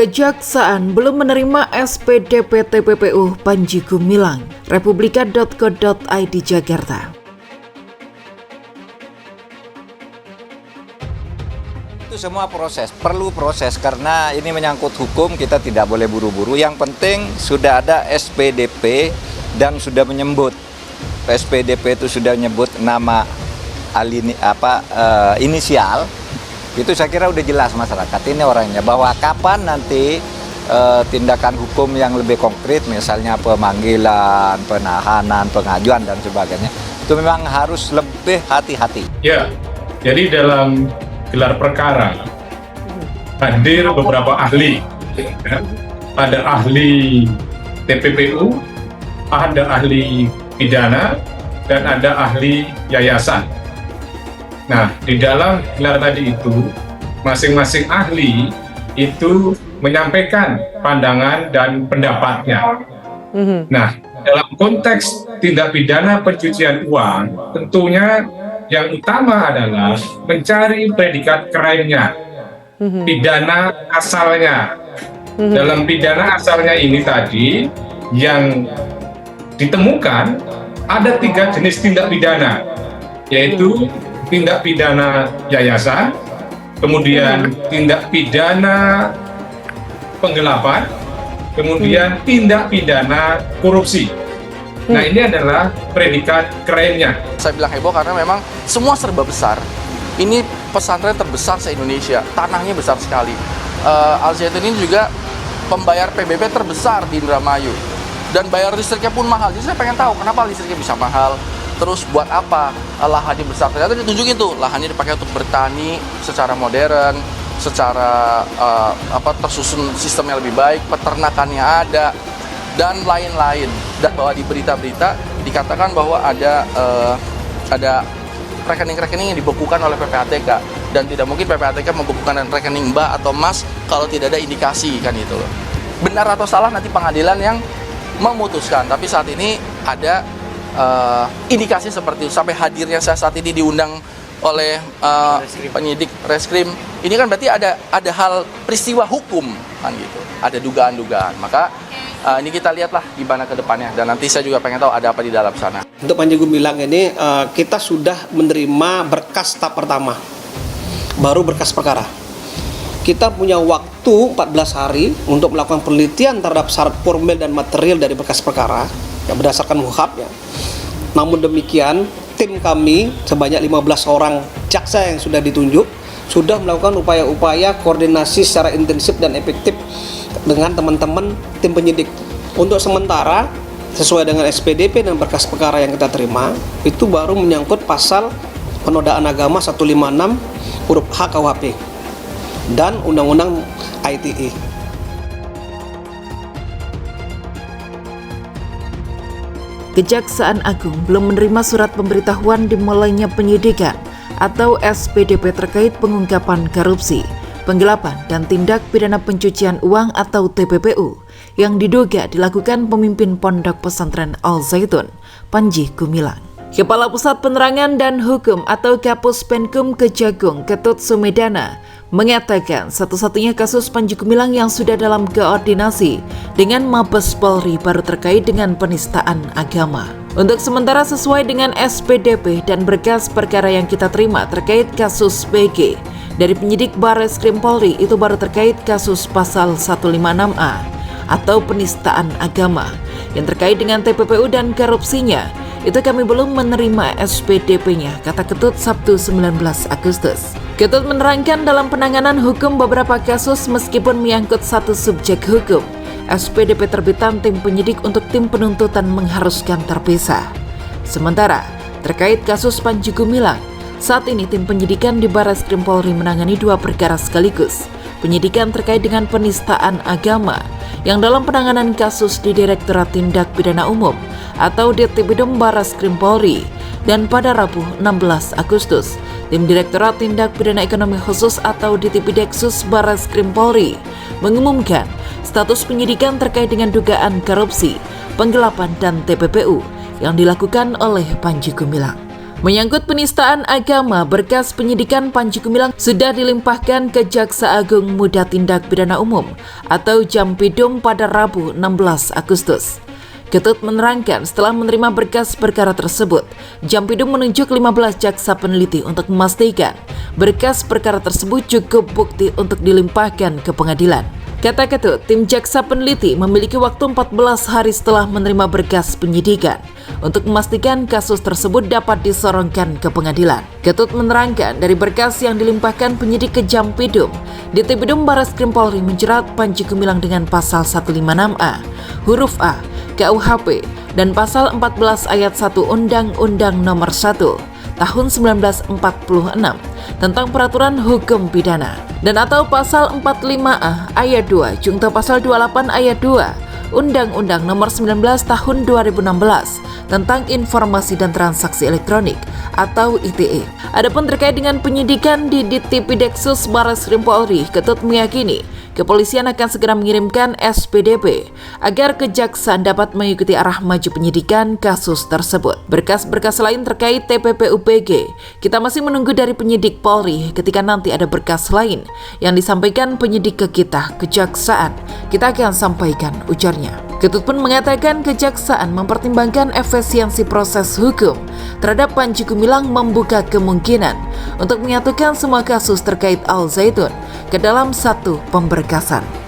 Kejaksaan belum menerima SPDP TPPU Panji Gumilang. Republika.co.id Jakarta. Itu semua perlu proses karena ini menyangkut hukum, kita tidak boleh buru-buru. Yang penting sudah ada SPDP dan sudah menyebut SPDP itu sudah menyebut nama inisial. Itu saya kira udah jelas masyarakat ini orangnya bahwa kapan nanti tindakan hukum yang lebih konkret, misalnya pemanggilan, penahanan, pengajuan dan sebagainya, itu memang harus lebih hati-hati. Ya, jadi dalam gelar perkara hadir beberapa ahli, ada ahli TPPU, ada ahli pidana, dan ada ahli yayasan. Nah, di dalam gelar tadi itu, masing-masing ahli itu menyampaikan pandangan dan pendapatnya. Nah, dalam konteks tindak pidana pencucian uang, tentunya yang utama adalah mencari predikat crime-nya, pidana asalnya. Dalam pidana asalnya ini tadi, yang ditemukan ada 3 jenis tindak pidana, yaitu tindak pidana yayasan, kemudian tindak pidana penggelapan, kemudian tindak pidana korupsi. Nah, ini adalah predikat crime-nya. Saya bilang heboh karena memang semua serba besar. Ini pesantren terbesar se-Indonesia, tanahnya besar sekali. Al Zaitun ini juga pembayar PBB terbesar di Indramayu. Dan bayar listriknya pun mahal. Jadi saya pengen tahu kenapa listriknya bisa mahal. Terus buat apa lahannya besar? Ternyata ditunjukin tuh lahannya dipakai untuk bertani secara modern, secara tersusun sistemnya lebih baik, peternakannya ada, dan lain-lain. Dan bahwa di berita-berita dikatakan bahwa ada rekening-rekening yang dibekukan oleh PPATK, dan tidak mungkin PPATK membekukan rekening Mbak atau Mas kalau tidak ada indikasi, kan itu loh. Benar atau salah nanti pengadilan yang memutuskan, tapi saat ini ada indikasi seperti itu. Sampai hadirnya saya saat ini diundang oleh penyidik reskrim, ini kan berarti ada hal peristiwa hukum, kan gitu, ada dugaan-dugaan. Maka ini kita lihatlah gimana ke depannya, dan nanti saya juga pengen tahu ada apa di dalam sana. Untuk Panji Gumilang ini kita sudah menerima berkas tahap pertama, baru berkas perkara. Kita punya waktu 14 hari untuk melakukan penelitian terhadap syarat formil dan material dari berkas perkara yang berdasarkan UHAP ya. Namun demikian, tim kami sebanyak 15 orang jaksa yang sudah ditunjuk sudah melakukan upaya-upaya koordinasi secara intensif dan efektif dengan teman-teman tim penyidik. Untuk sementara, sesuai dengan SPDP dan berkas perkara yang kita terima, itu baru menyangkut pasal penodaan agama 156 huruf H KUHP dan Undang-Undang ITE. Kejaksaan Agung belum menerima surat pemberitahuan dimulainya penyidikan atau SPDP terkait pengungkapan korupsi, penggelapan, dan tindak pidana pencucian uang atau TPPU yang diduga dilakukan pemimpin Pondok Pesantren Al Zaitun, Panji Gumilang. Kepala Pusat Penerangan dan Hukum atau Kapus Penkum Kejagung, Ketut Sumedana, mengatakan satu-satunya kasus Panji Gumilang yang sudah dalam koordinasi dengan Mabes Polri baru terkait dengan penistaan agama. Untuk sementara sesuai dengan SPDP dan berkas perkara yang kita terima terkait kasus PG dari penyidik Barreskrim Polri, itu baru terkait kasus pasal 156A atau penistaan agama. Yang terkait dengan TPPU dan korupsinya, itu kami belum menerima SPDP-nya, kata Ketut Sabtu 19 Agustus. Ketut menerangkan dalam penanganan hukum beberapa kasus meskipun menyangkut satu subjek hukum, SPDP terbitan tim penyidik untuk tim penuntutan mengharuskan terpisah. Sementara terkait kasus Panji Gumilang, saat ini tim penyidikan di Barreskrim Polri menangani 2 perkara sekaligus. Penyidikan terkait dengan penistaan agama yang dalam penanganan kasus di Direktorat Tindak Pidana Umum atau Ditripidum Barreskrim Polri, dan pada Rabu 16 Agustus tim Direktorat Tindak Pidana Ekonomi Khusus atau Ditipideksus Barreskrim Polri mengumumkan status penyidikan terkait dengan dugaan korupsi, penggelapan, dan TPPU yang dilakukan oleh Panji Gumilang. Menyangkut penistaan agama, berkas penyidikan Panji Gumilang sudah dilimpahkan ke Jaksa Agung Muda Tindak Pidana Umum atau Jampidum pada Rabu 16 Agustus. Ketut menerangkan setelah menerima berkas perkara tersebut, Jampidum menunjuk 15 jaksa peneliti untuk memastikan berkas perkara tersebut cukup bukti untuk dilimpahkan ke pengadilan. Kata Ketut, tim jaksa peneliti memiliki waktu 14 hari setelah menerima berkas penyidikan untuk memastikan kasus tersebut dapat disorongkan ke pengadilan. Ketut menerangkan dari berkas yang dilimpahkan penyidik ke Jampidum, Ditipidum Barreskrim Polri menjerat Panji Gumilang dengan pasal 156A, huruf A, KUHP, dan pasal 14 ayat 1 Undang-Undang Nomor 1 Tahun 1946 tentang Peraturan Hukum Pidana dan atau pasal 45A ayat 2 junto pasal 28 ayat 2 Undang-Undang Nomor 19 Tahun 2016 tentang Informasi dan Transaksi Elektronik atau ITE. Adapun terkait dengan penyidikan di Ditipideksus Barreskrim Polri, Ketut meyakini kepolisian akan segera mengirimkan SPDP agar kejaksaan dapat mengikuti arah maju penyidikan kasus tersebut. Berkas-berkas lain terkait TPPUPG, kita masih menunggu dari penyidik Polri. Ketika nanti ada berkas lain yang disampaikan penyidik ke kita, kejaksaan, kita akan sampaikan, ujarnya. Ketut pun mengatakan kejaksaan mempertimbangkan efisiensi proses hukum terhadap Panji Gumilang, membuka kemungkinan untuk menyatukan semua kasus terkait Al Zaitun ke dalam satu pemberkasan.